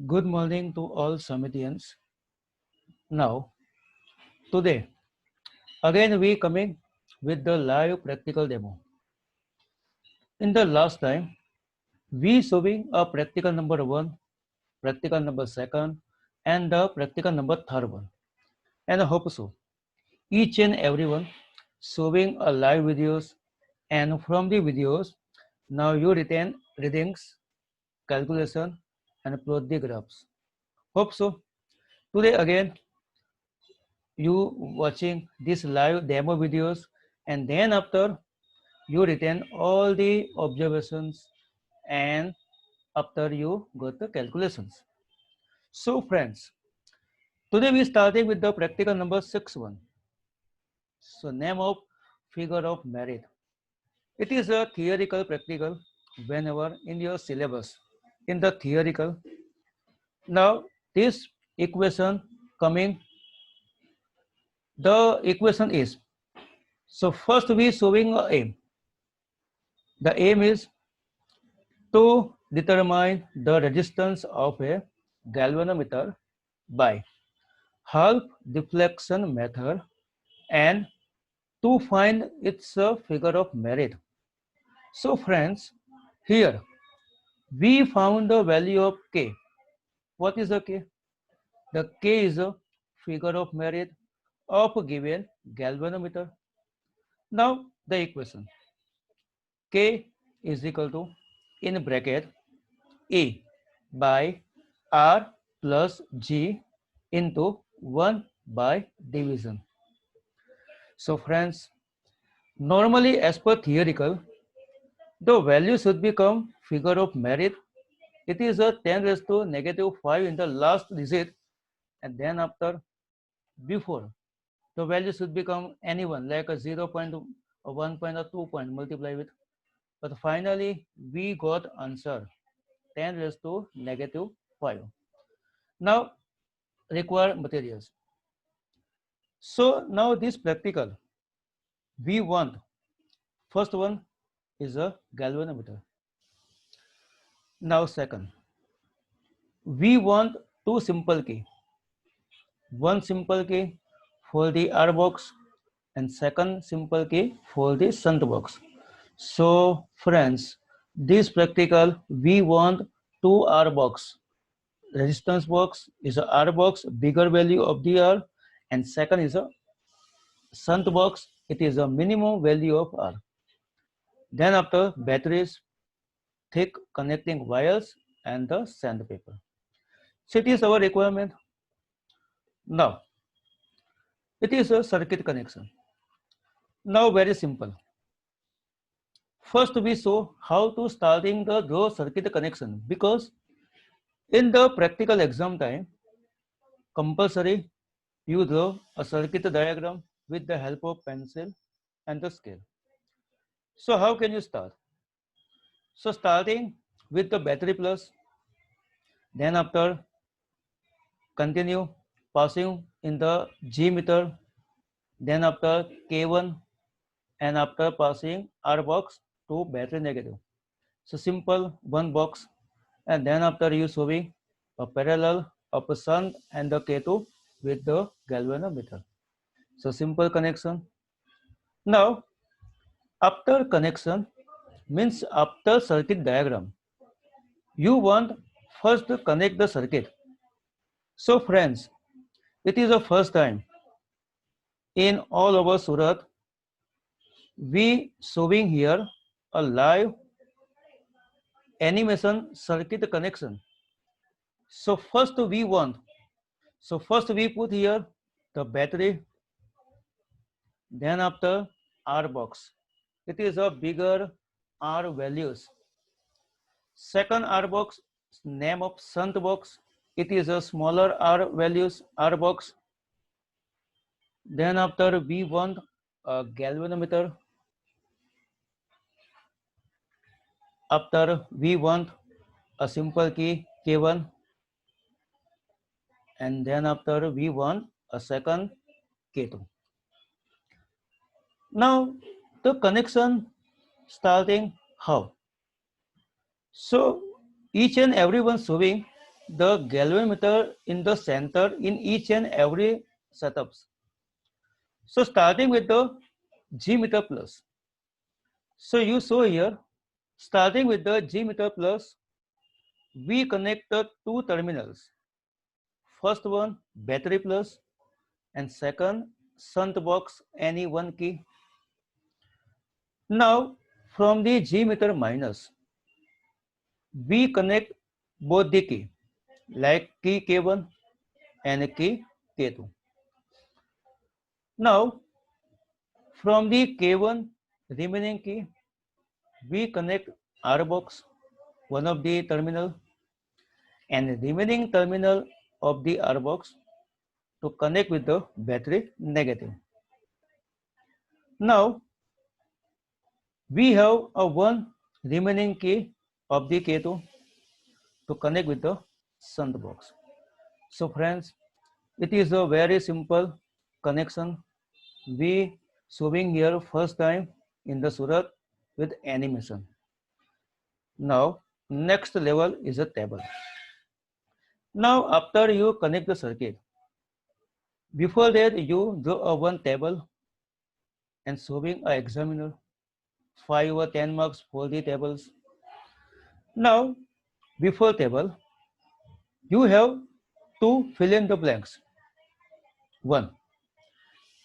Good morning to all Samitians. Now, today, again we coming with the live practical demo. In the last time, we showing a practical number 1, practical number 2, and the practical number 3rd one. And I hope so. Each and everyone showing a live videos, and from the videos, now you retain readings, calculation, and plot the graphs. Hope so. Today again you watching these live demo videos, and then after you retain all the observations, and after you got the calculations. So friends, today we starting with the practical number 6 one. So name of figure of merit. It is a theoretical practical whenever in your syllabus. In the theoretical, now this equation coming, the equation is, so first we showing a aim. The aim is to determine the resistance of a galvanometer by half deflection method and to find its figure of merit. So friends, here we found the value of K. What is the K? The K is a figure of merit of a given galvanometer. Now the equation K is equal to, in bracket, A by R plus G into 1 by division. So friends, normally as per theoretical, the value should become figure of merit. It is a 10 raised to negative 5 in the last digit, and then after, before, the value should become anyone like a 0 point, a 1 point, or 2 point multiply with. But finally we got answer 10 raised to negative 5. Now require materials. So now this practical, we want, first one is a galvanometer. Now second, we want two simple key. One simple key for the R box and second simple key for the shunt box. So friends, this practical we want two R box. Resistance box is a R box, bigger value of the R, and second is a shunt box, it is a minimum value of R. Then after, batteries, thick connecting wires, and the sandpaper. So it is our requirement. Now it is a circuit connection. Now very simple. First we show how to starting the draw circuit connection, because in the practical exam time compulsory you draw a circuit diagram with the help of pencil and the scale. So how can you start? So starting with the battery plus, then after continue passing in the G meter, then after K1, and after passing R box to battery negative. So simple one box, and then after you showing a parallel of a shunt and the K2 with the galvanometer. So simple connection. Now after connection means after circuit diagram, you want first to connect the circuit. So friends, it is the first time in all over Surat we showing here a live animation circuit connection. So first we put here the battery, then after R box. It is a bigger R values. Second R box, name of shunt box. It is a smaller R values R box. Then after we want a galvanometer. After we want a simple key K1, and then after we want a second K2. Now the connection starting how? So each and everyone showing the galvanometer in the center in each and every setups. So starting with the G meter plus. So you saw here, starting with the G meter plus, we connect the two terminals. First one battery plus and second shunt box any one key. Now from the G meter minus, we connect both the key like key K1 and key K2. Now from the K1 remaining key, we connect R box, one of the terminal, and remaining terminal of the R box to connect with the battery negative. Now we have a one remaining key of the K2 to connect with the shunt box. So friends, it is a very simple connection. We showing here first time in the Surat with animation. Now next level is a table. Now after you connect the circuit, before that you draw a one table and showing a examiner 5 or 10 marks for the tables. Now before table you have to fill in the blanks. 1.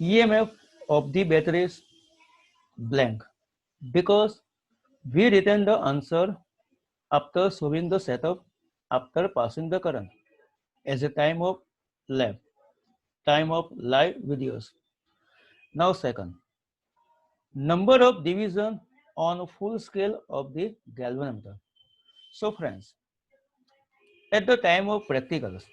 EMF of the batteries blank, because we return the answer after showing the setup after passing the current as a time of lab, time of live videos. Now second, number of division on full scale of the galvanometer. So friends, at the time of practicals,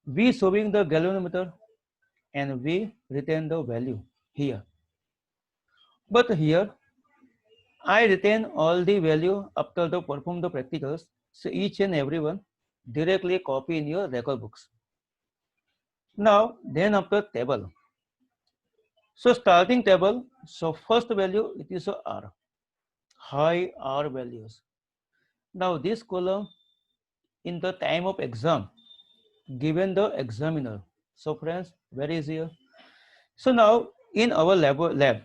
we showing the galvanometer and we retain the value here. But here, I retain all the value after the perform the practicals. So each and every one directly copy in your record books. Now, then after table. So starting table, so first value it is a R, high R values. Now this column in the time of exam, given the examiner. So friends, where is here? So now in our lab,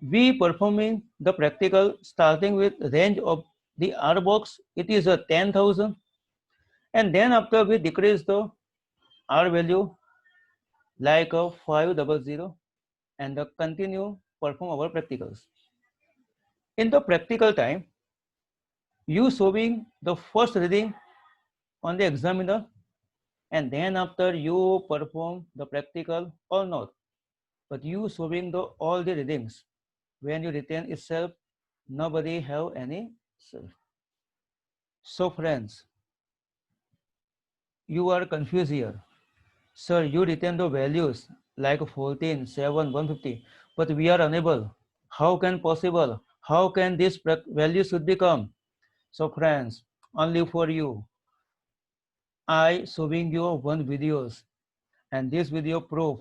we performing the practical starting with range of the R box, it is a 10,000, and then after we decrease the R value like a 500 and continue perform our practicals. In the practical time, you showing the first reading on the examiner and then after you perform the practical or not, but you showing the all the readings. When you retain itself, nobody have any self. So friends, you are confused here. Sir, you retain the values like 14, 7, 150, but we are unable. How can possible? How can this value should become? So friends, only for you, I showing you one videos, and this video proof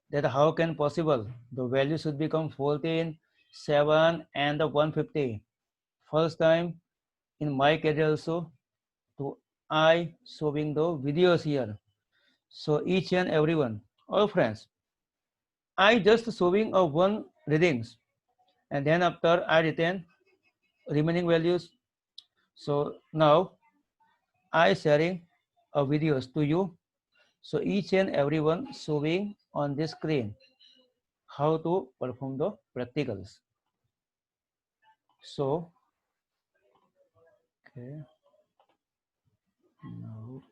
that how can possible the value should become 14, 7 and the 150. First time in my career also, to I showing the videos here. So each and everyone, all friends, I just showing a one readings and then after I retain remaining values. So now I sharing a videos to you. So each and everyone showing on this screen how to perform the practicals. So okay, now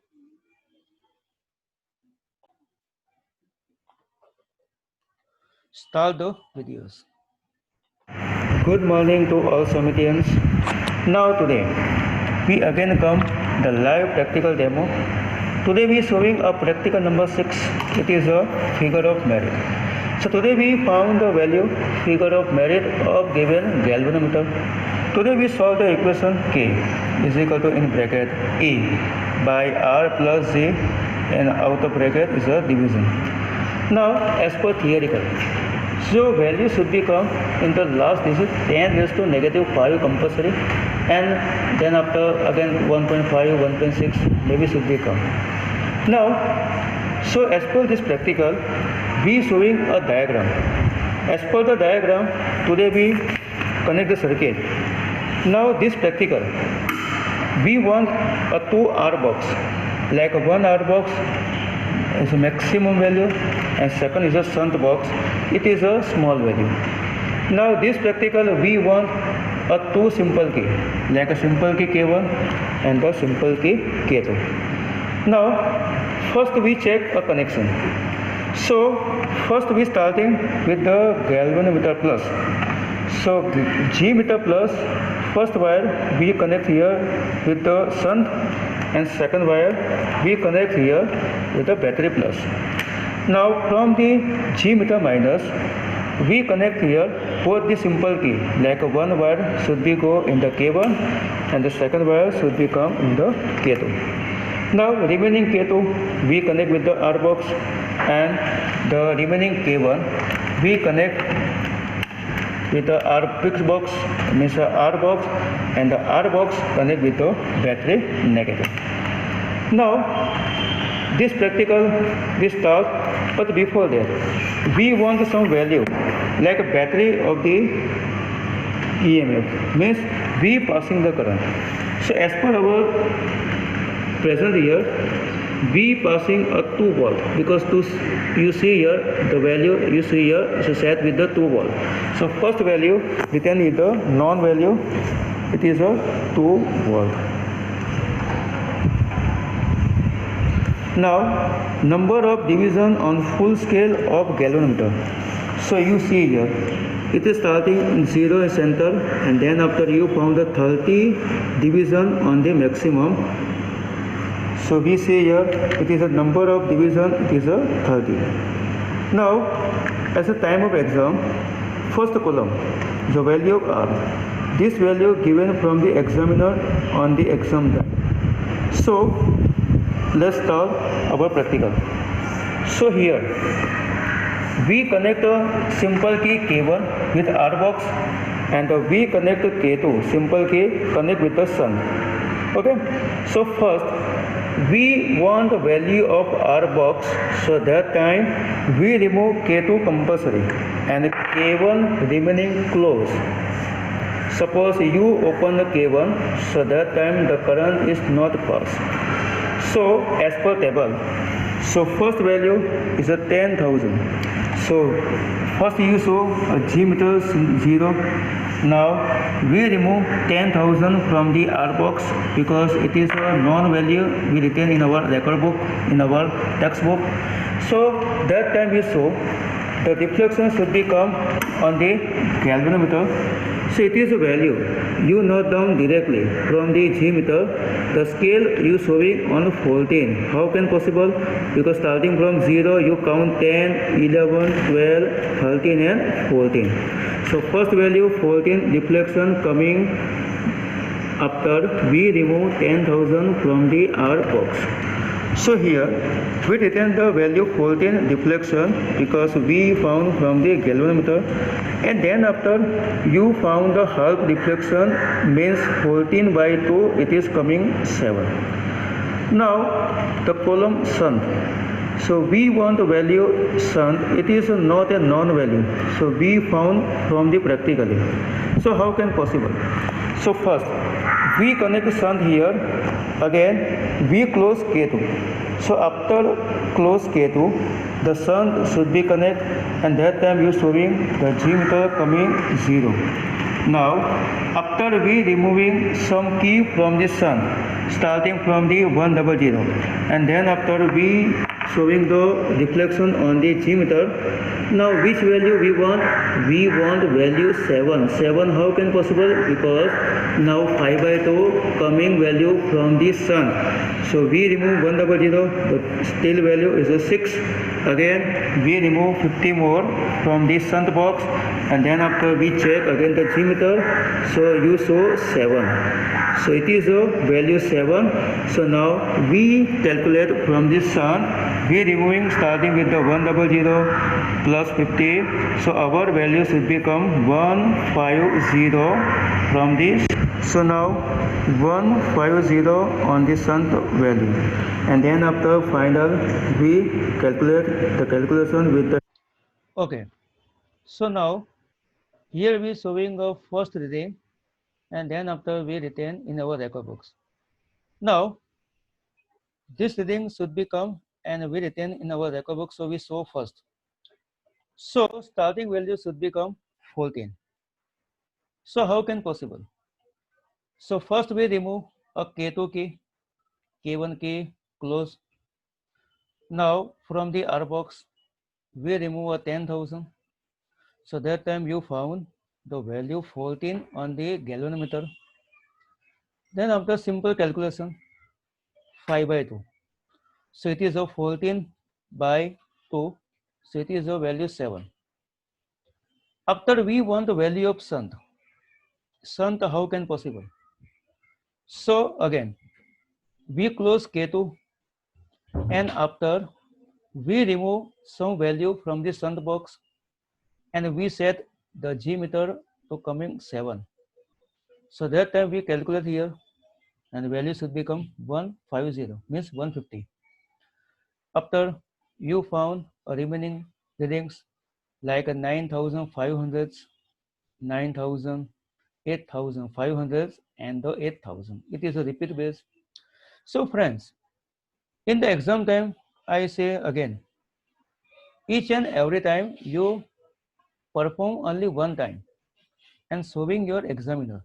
start the videos. Good morning to all Samitians. Now today we again come the live practical demo. Today we showing a practical number 6. It is a figure of merit. So today we found the value figure of merit of given galvanometer. Today we solve the equation K is equal to in bracket E by R plus Z and out of bracket is a division. Now as per theoretical, so value should become in the last digit 10 raised to negative 5 compulsory and then after again 1.5, 1.6 maybe should be come. Now, so as per this practical, we showing a diagram. As per the diagram, today we connect the circuit. Now this practical, we want a 2 R box, like one R box is a maximum value and second is a shunt box, it is a small value. Now this practical, we want a 2 simple key, like a simple key K1 and the simple key K2. Now first we check a connection. So first we starting with the galvanometer plus. So G meter plus, first wire we connect here with the shunt and second wire we connect here with the battery plus. Now from the G meter minus we connect here both the simple key, like one wire should be go in the K1 and the second wire should be come in the K2. Now remaining K2 we connect with the R box and the remaining K1 we connect with the R fix box, means the R box, and the R box connect with the battery negative. Now this practical we start, but before that we want some value like a battery of the EMF, means we passing the current. So as per our present here, we passing a 2 volt, because you see here the value you see here is set with the 2 volt. So first value written is the non value, it is a 2 volt. Now number of division on full scale of galvanometer. So you see here it is starting in 0 in center, and then after you found the 30 division on the maximum. So we see here it is a number of division, it is a 30. Now as a time of exam, first column the value of R, this value given from the examiner on the exam time. So let's start our practical. So here we connect a simple key K1 with R box, and we connect K2 simple key connect with the shunt. Okay, so first we want the value of R box, so that time we remove K2 compulsory and K1 remaining closed. Suppose you open the K1, so that time the current is not passed. So as per table, so first value is a 10,000. So first you show a G meter 0. Now we remove 10,000 from the R box, because it is a non value we retain in our record book, in our textbook. So that time we show the deflection should be come on the galvanometer. So it is a value you note down directly from the G meter. The scale you showing on 14. How can possible? Because starting from 0 you count 10, 11, 12, 13 and 14. So first value 14 deflection coming after we remove 10,000 from the R box. So here we retain the value 14 deflection because we found from the galvanometer, and then after you found the half deflection, means 14 by 2 it is coming 7. Now the column shunt. So we want the value shunt, it is not a non-value. So we found from the practically. So how can possible? So first we connect the shunt here, again we close K2. So after close K2, the shunt should be connect, and that time you showing the G meter coming 0. Now after we removing some key from the shunt, starting from the 100, and then after we showing the deflection on the G meter. Now which value we want? We want value 7. 7 how can possible? Because now 5 by 2 coming value from the shunt. So we remove 100, but still value is a 6. Again we remove 50 more from the shunt box, and then after we check again the G meter. So you show 7. So it is a value 7. So now we calculate from this shunt. We removing starting with the 100 plus 50. So our value should become 150 from this So now 150 on the shunt value, and then after final we calculate the calculation with the. Okay, so now here we showing a first reading, and then after we retain in our record books. Now this reading should become and we retain in our record book, so we show first. So starting value should become 14. So how can possible? So first we remove a K2 key, K1 key, close. Now from the R box, we remove a 10,000. So that time you found the value 14 on the galvanometer. Then after simple calculation, 5 by 2. So it is a 14 by 2. So it is a value 7. After we want the value of shunt. Shunt, how can possible? So again, we close K2 and after we remove some value from the shunt box and we set the G meter to coming 7. So that time we calculate here and the value should become 150 means 150. After you found a remaining readings like a 9,500, 9,000, 8,500 and the 8,000. It is a repeat base. So friends, in the exam time, I say again, each and every time you perform only one time and showing your examiner.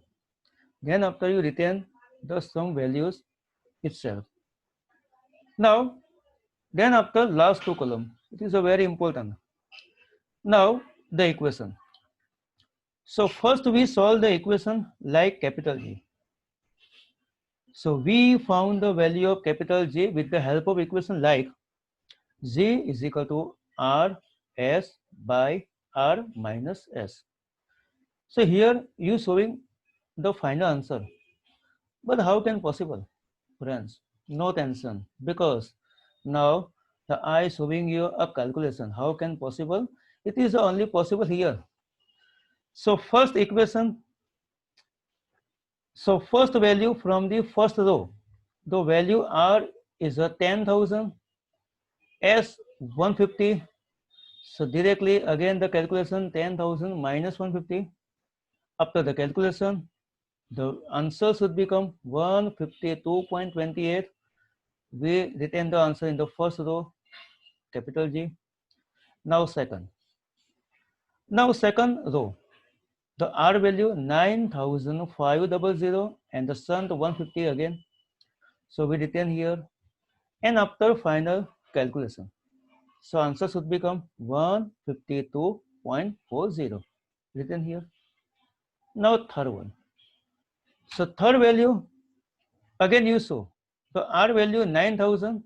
Then after you retain the sum values itself. Now, then after last two column, it is a very important. Now the equation. So first we solve the equation like capital G. So we found the value of capital G with the help of equation like G is equal to R S by R minus S. So here you showing the final answer. But how can possible? Friends, no tension because now the I showing you a calculation. How can possible? It is only possible here. So first equation, so first value from the first row, the value R is a 10,000, S 150. So directly again the calculation 10,000 minus 150. After the calculation, the answer should become 152.28. We retain the answer in the first row, capital G. Now second row, the R value 9,500 and the shunt 150 again. So we retain here and after final calculation. So answer should become 152.40 written here. Now third one. So third value again you show the R value 9,000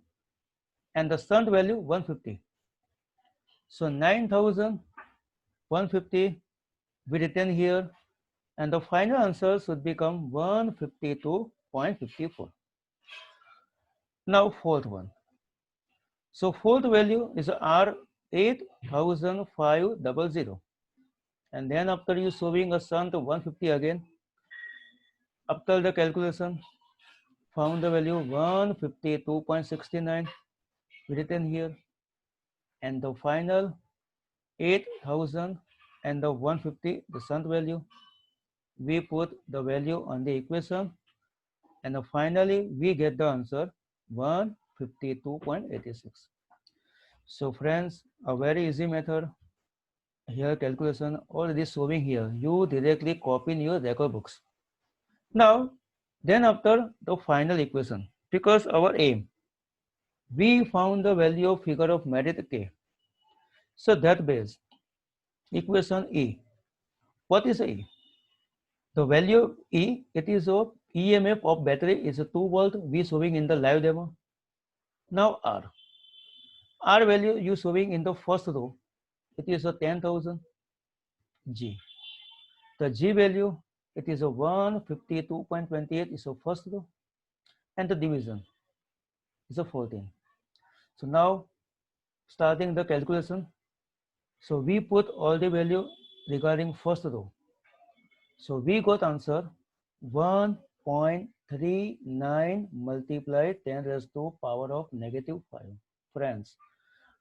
and the shunt value 150. So 9,150 we retain here and the final answer should become 152.54. Now fourth one. So fourth value is R 8,500 and then after you showing a shunt 150 again. After the calculation found the value 152.69 written here and the final 8,000 and the 150 the shunt value. We put the value on the equation and finally we get the answer 152.86. So friends, a very easy method here calculation already showing here. You directly copy in your record books. Now then after the final equation, because our aim, we found the value of figure of merit K. So that base equation E. What is E? The value of E, it is of EMF of battery is a 2 volt. We showing in the live demo. Now R. R value you showing in the first row. It is a 10,000. G. The G value it is a 152.28 is a first row and the division is a 14. So now starting the calculation. So we put all the value regarding first row. So we got answer 1.39 multiplied 10 raised to power of negative 5. Friends,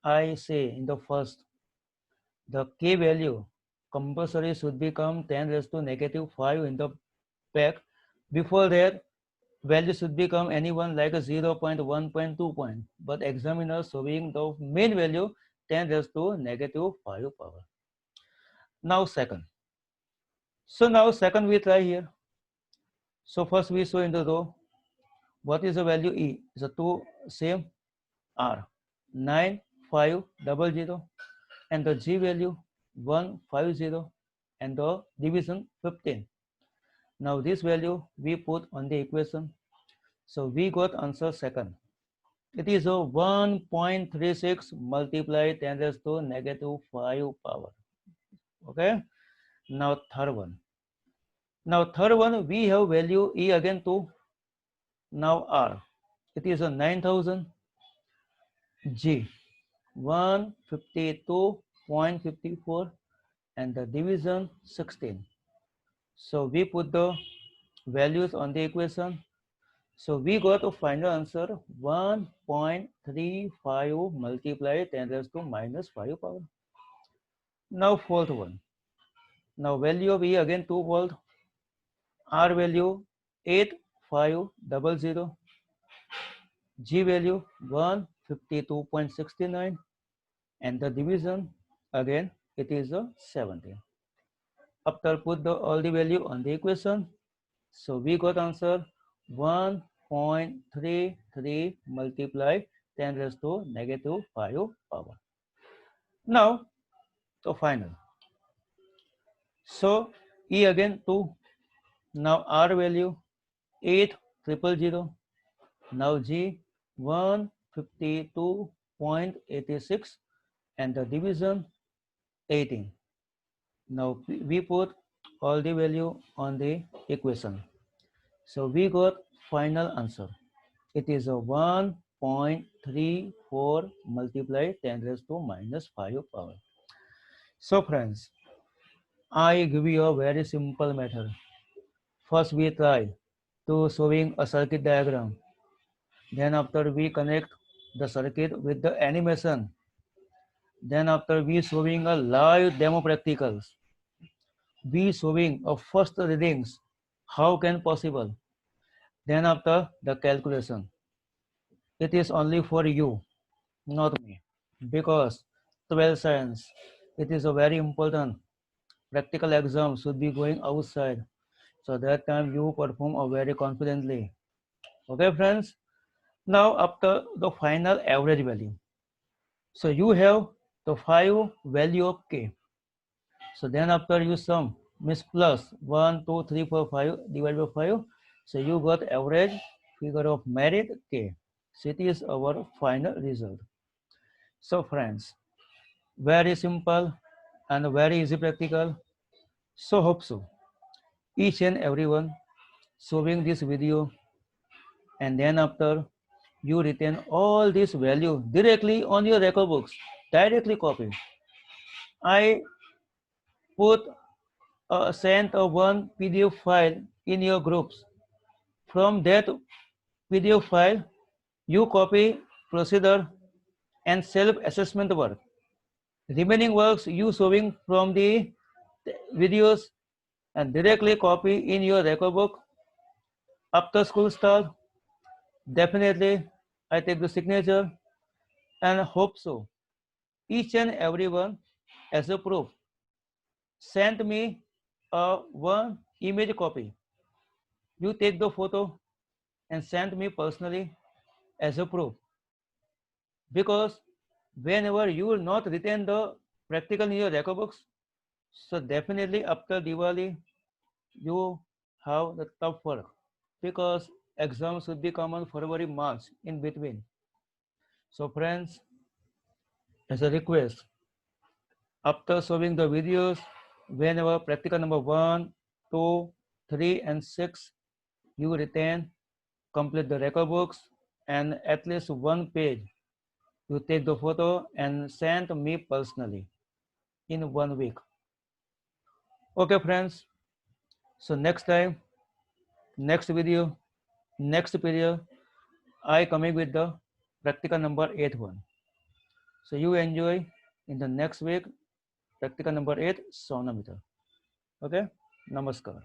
I say in the first, the k value compulsory should become 10 raised to negative 5 in the back. Before that, value should become anyone like a 0 0.1 0.2 point, but examiner showing the main value 10 raised to negative 5 power. Now second. So now second we try here. So first we show in the row, what is the value E? So two same R, 9500, and the G value 150, and the division 15. Now this value we put on the equation. So we got answer second. It is a 1.36 multiplied 10 raised to negative 5 power. Okay. Now third one. Now third one we have value E again 2. Now R. It is a 9000. G 152.54, and the division 16. So we put the values on the equation. So we got a final answer 1.35 multiplied 10 raised to minus 5 power. Now fourth one. Now value of E again 2 volt. R value 8500. G value 152.69, and the division again it is a 17. After put all the value on the equation, so we got answer 1.33 multiplied 10 raised to negative 5 power. Now the final. So E again 2. Now R value 8000. Now G 152.86, and the division 18. Now we put all the value on the equation. So we got final answer. It is a 1.34 multiplied 10 raised to minus 5 power. So friends, I give you a very simple method. First we try to showing a circuit diagram. Then after we connect the circuit with the animation. Then after we showing a live demo practicals. We showing a first readings. How can possible? Then after the calculation. It is only for you, not me, because 12th science, it is a very important practical exam should be going outside. So that time you perform very confidently. Okay, friends. Now after the final average value. So you have the 5 value of k. So then after you sum means plus 1, 2, 3, 4, 5 divided by 5. So you got average figure of merit k. So it is our final result. So friends, very simple and very easy practical. So hope so. Each and everyone showing this video, and then after you retain all this value directly on your record books, directly copy. I put sent a one PDF file in your groups. From that PDF file, you copy procedure and self-assessment work. Remaining works you showing from the videos and directly copy in your record book. After school start, definitely I take the signature and hope so. Each and everyone as a proof send me a one image copy. You take the photo and send me personally as a proof, because whenever you will not retain the practical in your record books, so definitely after Diwali you have the tough work, because exams should be common February, March in between. So friends, as a request, after solving the videos, whenever practical number 1, 2, 3 and 6, you retain, complete the record books, and at least one page, you take the photo and send me personally in 1 week. Okay friends, so next time Next video, next period, I coming with the practical number 8 one. So you enjoy in the next week practical number 8 sonometer. Okay, namaskar.